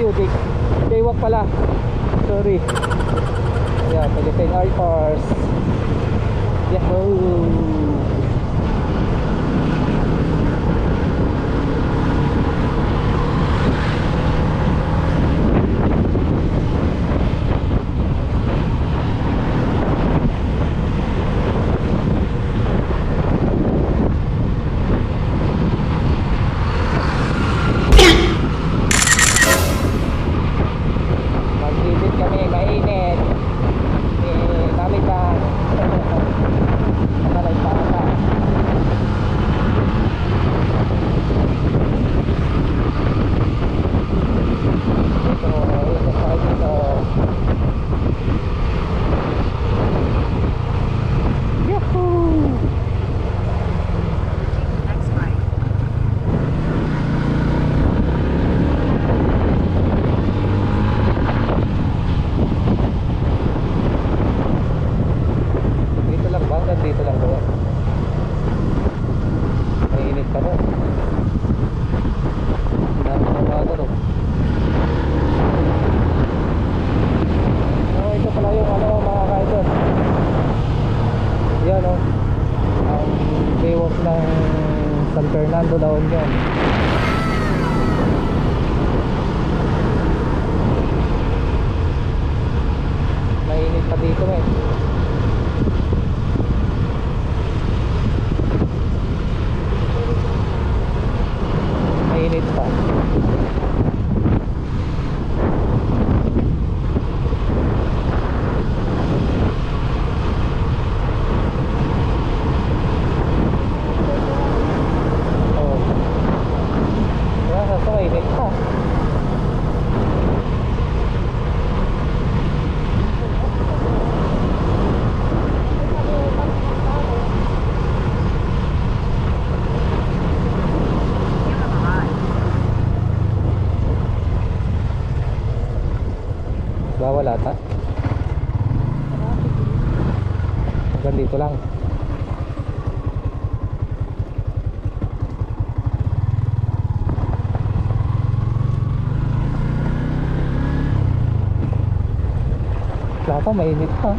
PW, Jaywalk pala. Sorry. Yeah, Philippine Air Force. Yahoo! Mag-ibig kami, mainit. Namit lang. Nakalay pa ka. Ito tayo dito. Yahoo! Dito lang ba? Dito lang ba? Mainit pa rin. Dami ng water oh. Oh, ito pala yung ano mga kaidol. Yan oh. Ang Baywalk ng San Fernando La Union. Mainit pa dito eh. Mainit pa. Oh. Wala sa mainit pa. Bawal ata. Hanggang dito lang. Plata, mainit pa.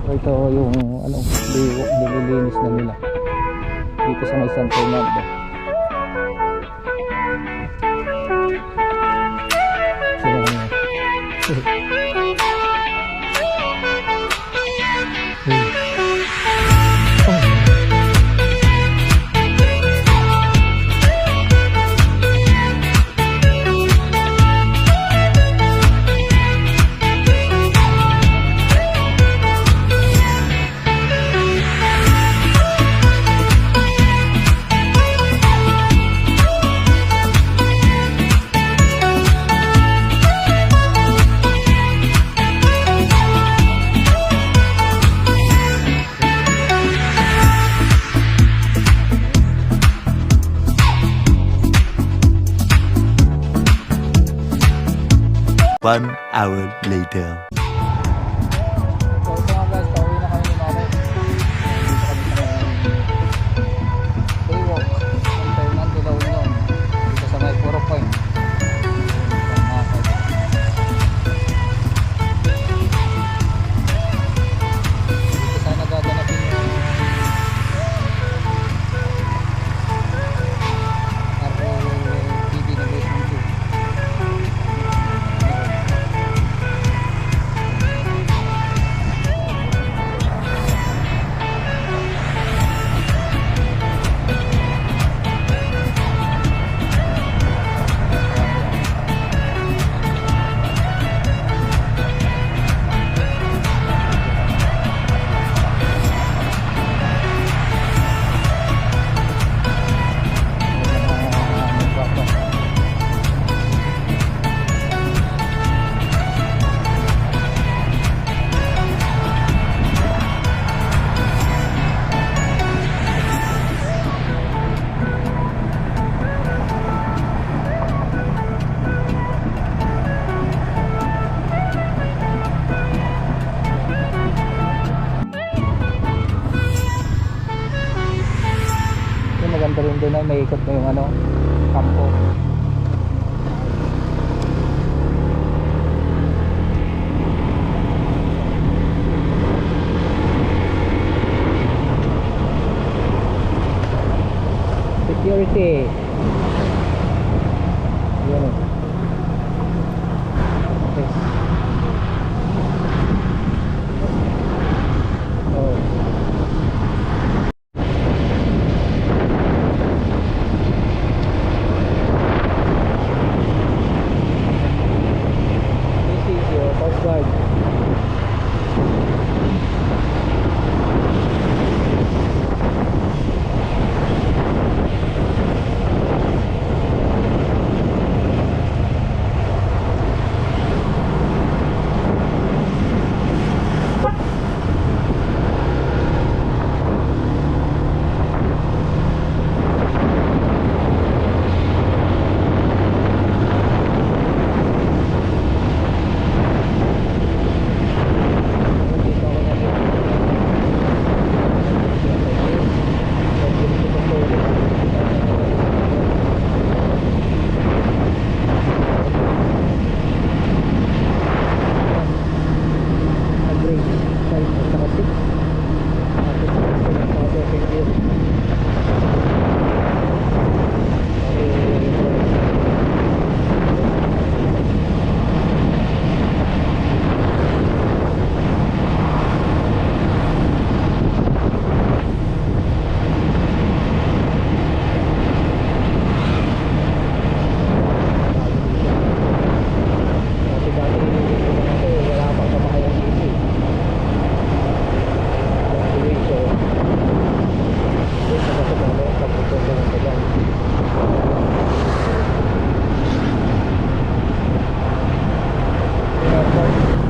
Ito yung ano, nililinis na nila dito sa may San Fernando. One hour later. So ito nga guys, pauwi na kami ni Mami. Baywalk San Fernando La Union. Dito sa may Puro Point. Dito sana gaganapin yung ROTV Innovation 2. maganda rin doon ay may ikot mo yung ano, kampo. 30. Yan o. Okay. Oh. This is your Coast Guard.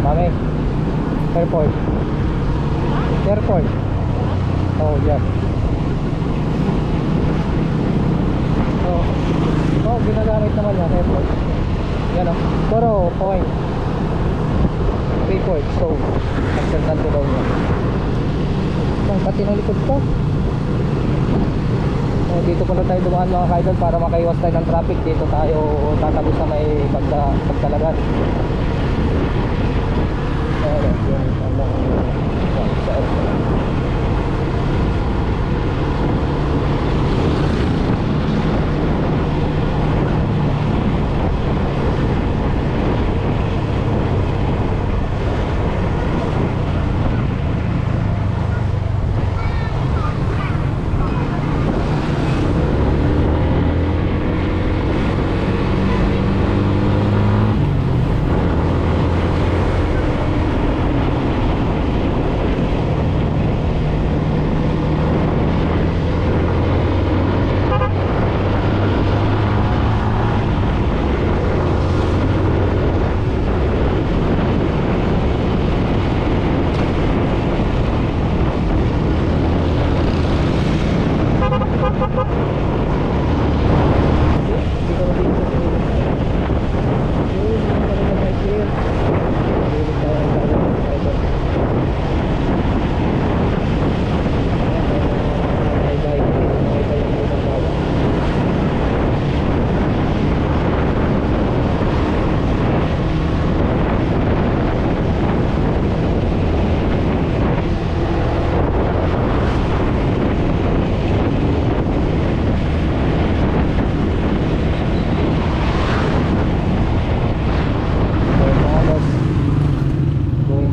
Mami, airport. Airport. Oh, yeah. Oh, oh, ginagamit naman yan, airport. Yan o. Pero, point. Report, so, nagsandan ko daw niya. Oh, pati ng likod ko. Oh, dito pala tayo dumaan mga kaidol para makaiwas tayo ng traffic. Dito tayo tatagos sa may pagdalagan.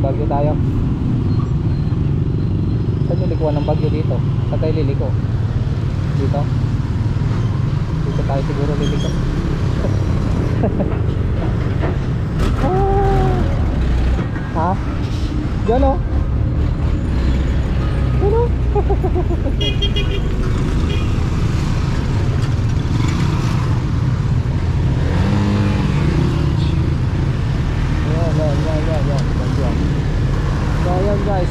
Bagyo tayo. Saan yung likuan ng bagyo dito? Saan tayo liliko? Dito? Dito tayo siguro liliko. Ha? Diyan o. Diyan o. Yan. So ayan guys,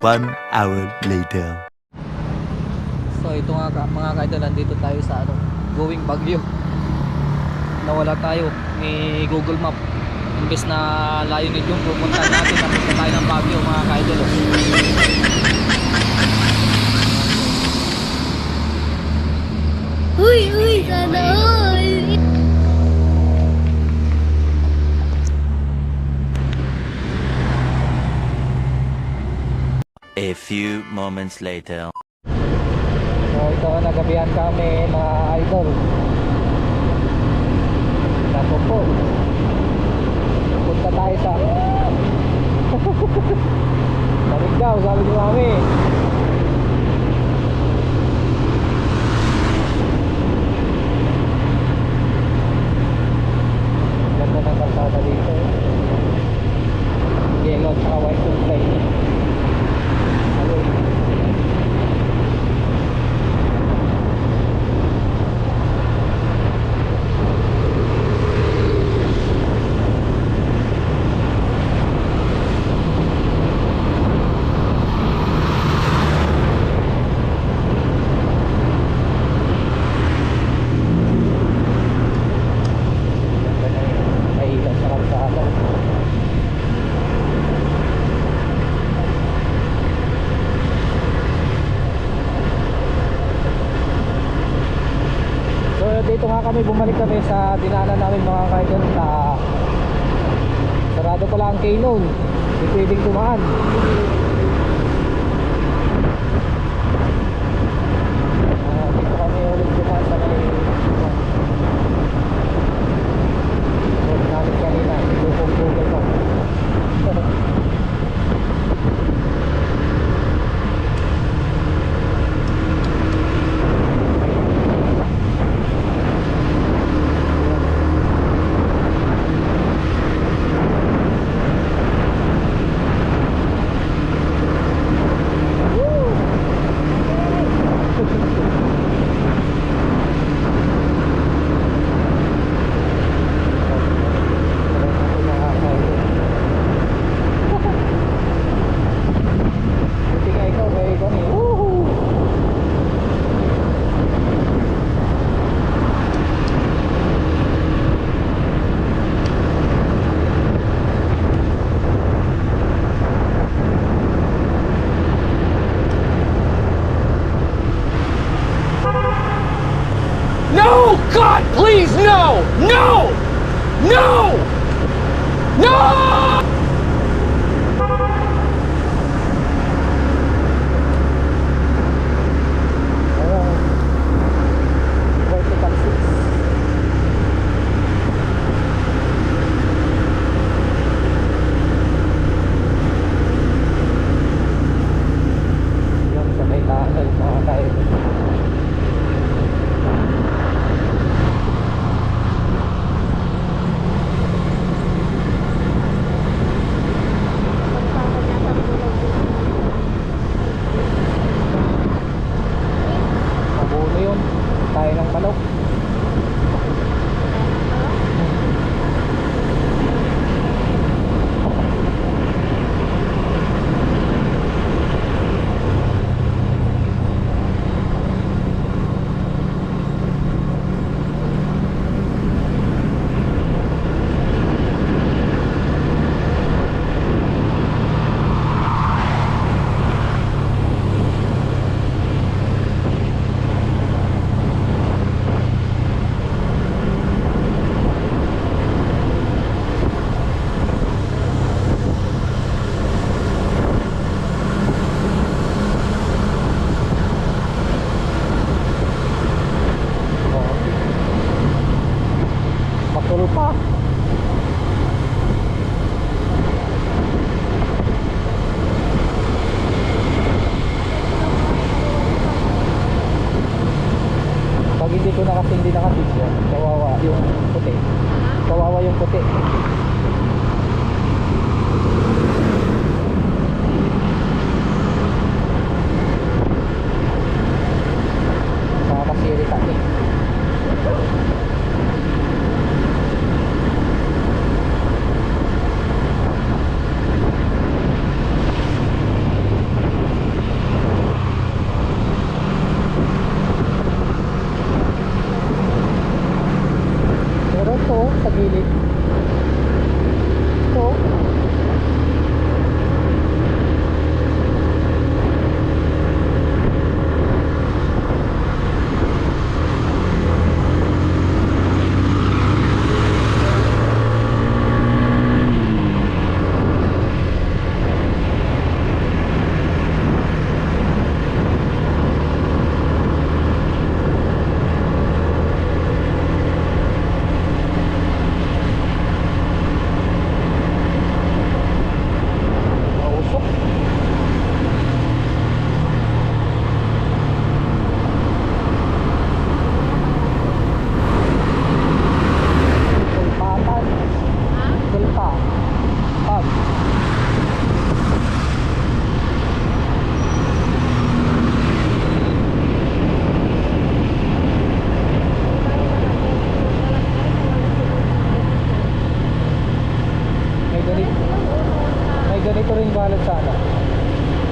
1 hour later. So ito nga mga ka-idol, nandito tayo sa going Baguio. Nawala tayo ni Google Map. Imbes na layo nito yung pupunta natin, napunta tayo ng Baguio mga ka-idol. Uy, sana all! A few moments later. So ito, nagabihan kami mga idol. Naku po, punta tayo sa Narigdaw, sabi ni mami. Ganda ng kalsada dito. Yellow at white supply. Dito nga kami, bumalik kami sa dinaanan namin mga kaidol na sarado pala ang K-Noon, hindi pwedeng tumaan. Dito kami ulit dumaan sa may road namin kanina, lupong Google pa. No! God, please, no! No! No! No! Vertical 6. Yan sa may taal mga kaidol.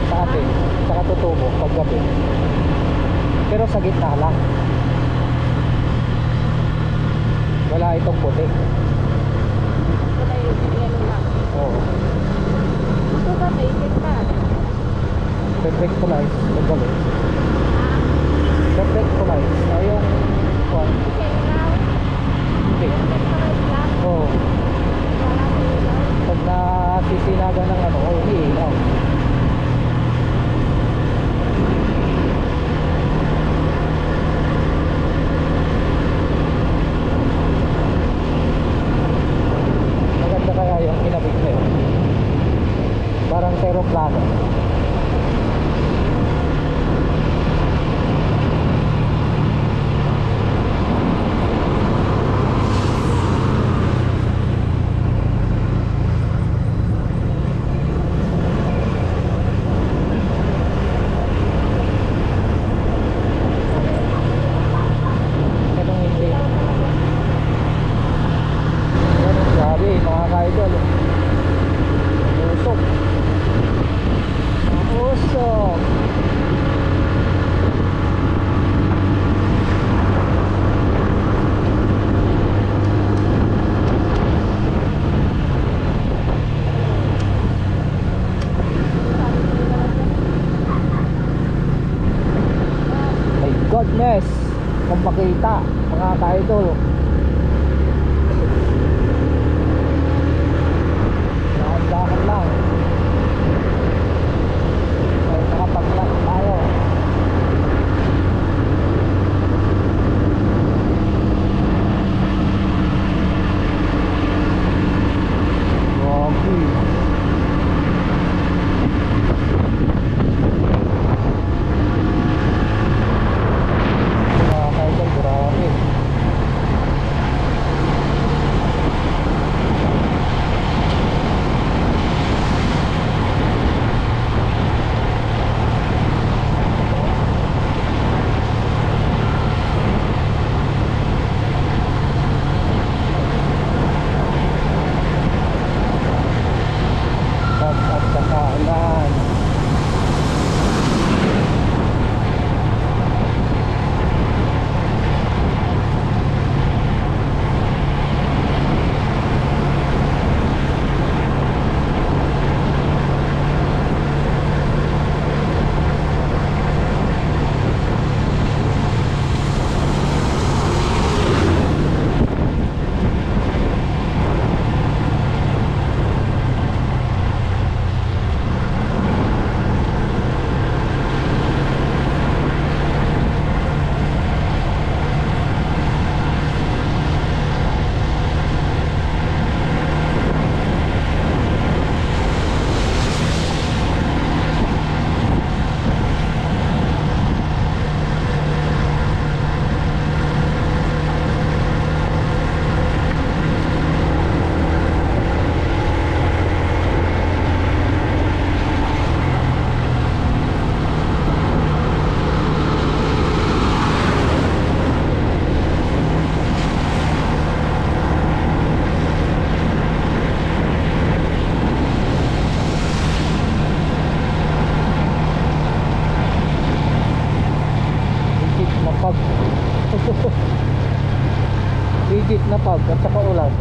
sa atin, saka tutubo paggabi. Pero sa gitna lang. Wala itong puti. Wala yung yellow lang. Oo. Ito ba basic na? Perfectualize. Paggabi. Perfectualize. Yung kwan. Kasi ikaw, Hindi. nagkakas lang. Oo. Wala sa ilaw. Pag nasisinaga ng ano, ilaw. Maganda kaya yung kinabig na yun. Parang aeroplano. Anong hindi? Ganun, grabe, mga ka-idol. Usok. Usok. My goodness, kung makita mga ka-idol, dahan-dahan lang ay nakapag-lock tayo. Grabe. Mga ka-idol, grabe. At saka ulan. Legit na pag legit na pag at saka ulan.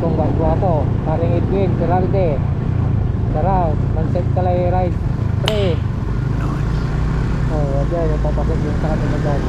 kong gwapo. Paring Edwin, Geralde. Tara, Manset Kalay Ride. Pre. Oh, dyan, napapasok yung sa kanila dyan.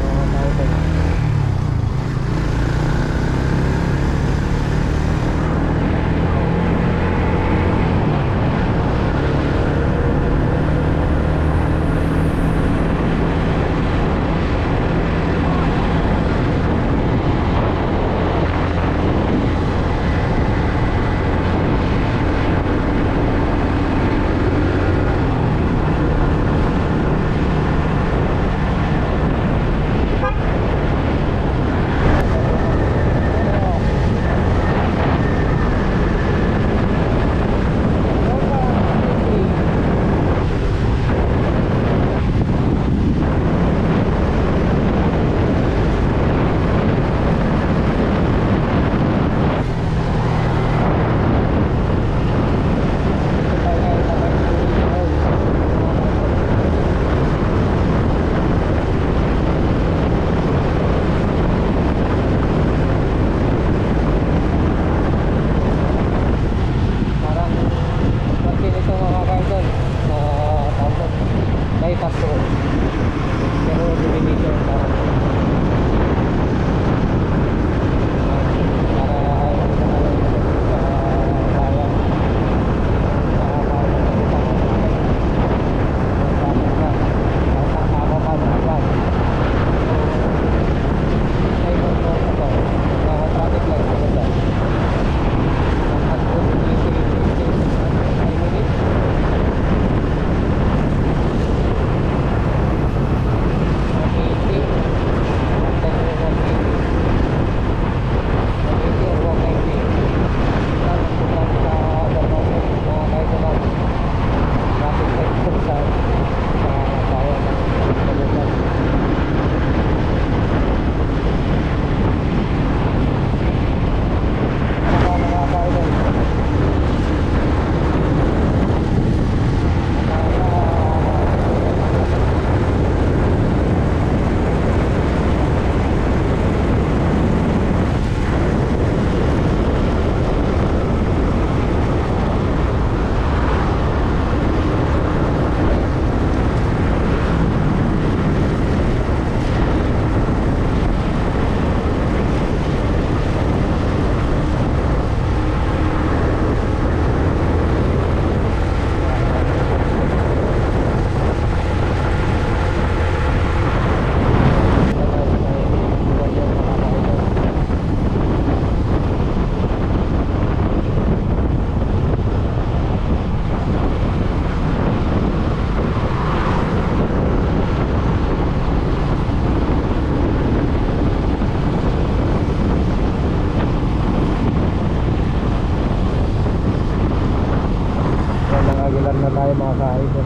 Mga tao ko.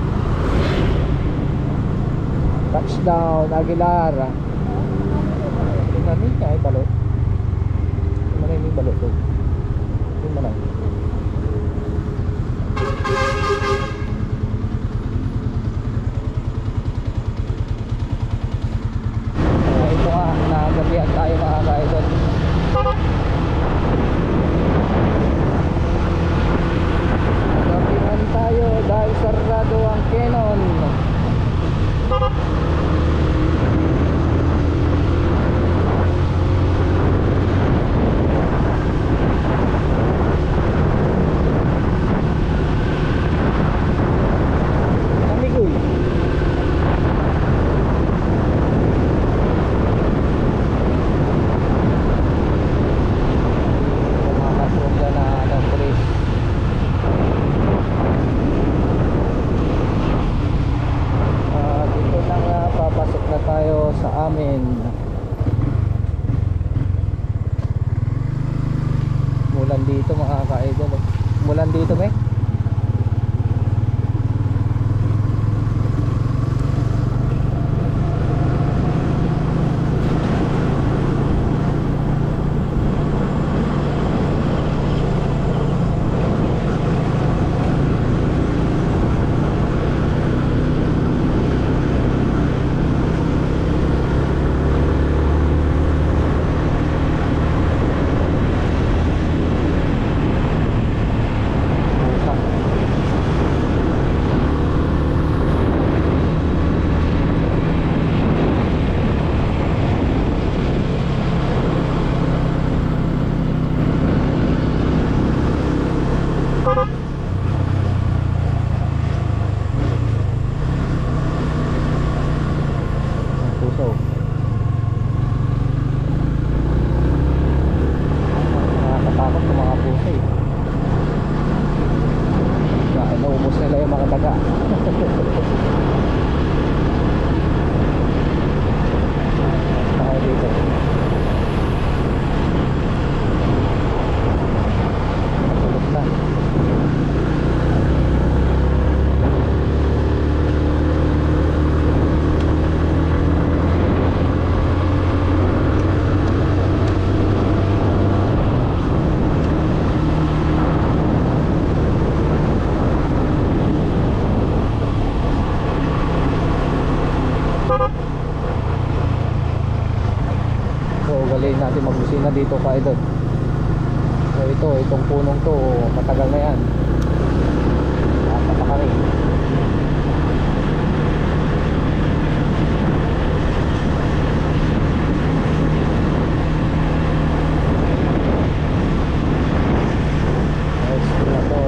Touchdown, Aguilar. Tingnan niya ay balot. Mana ini balot tu? Ini mana? Ito nagabihan tayo mga ka-idol. Nagabihan tayo dahil sarado ang Canon. Mulan dito mga ka-idol. Mulan dito may. opisina dito ka idol. So itong punong to matagal na yan. Bata pa kami.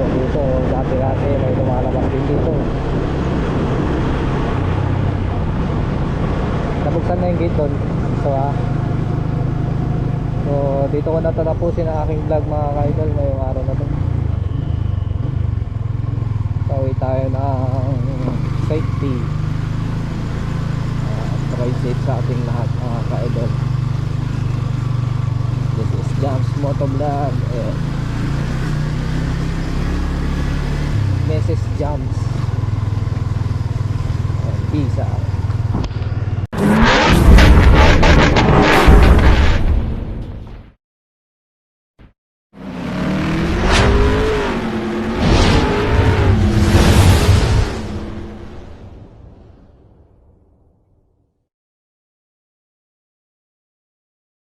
Dito dati may lumalabas din dito. Nabuksan na yung gate doon. So dito ko natatapusin ang aking vlog mga ka-idol ngayong araw na to. Pauwi tayo ng safety. Drive safe sa ating lahat mga ka-idol. This is Jams Motovlog. Mrs. Jams. Peace out.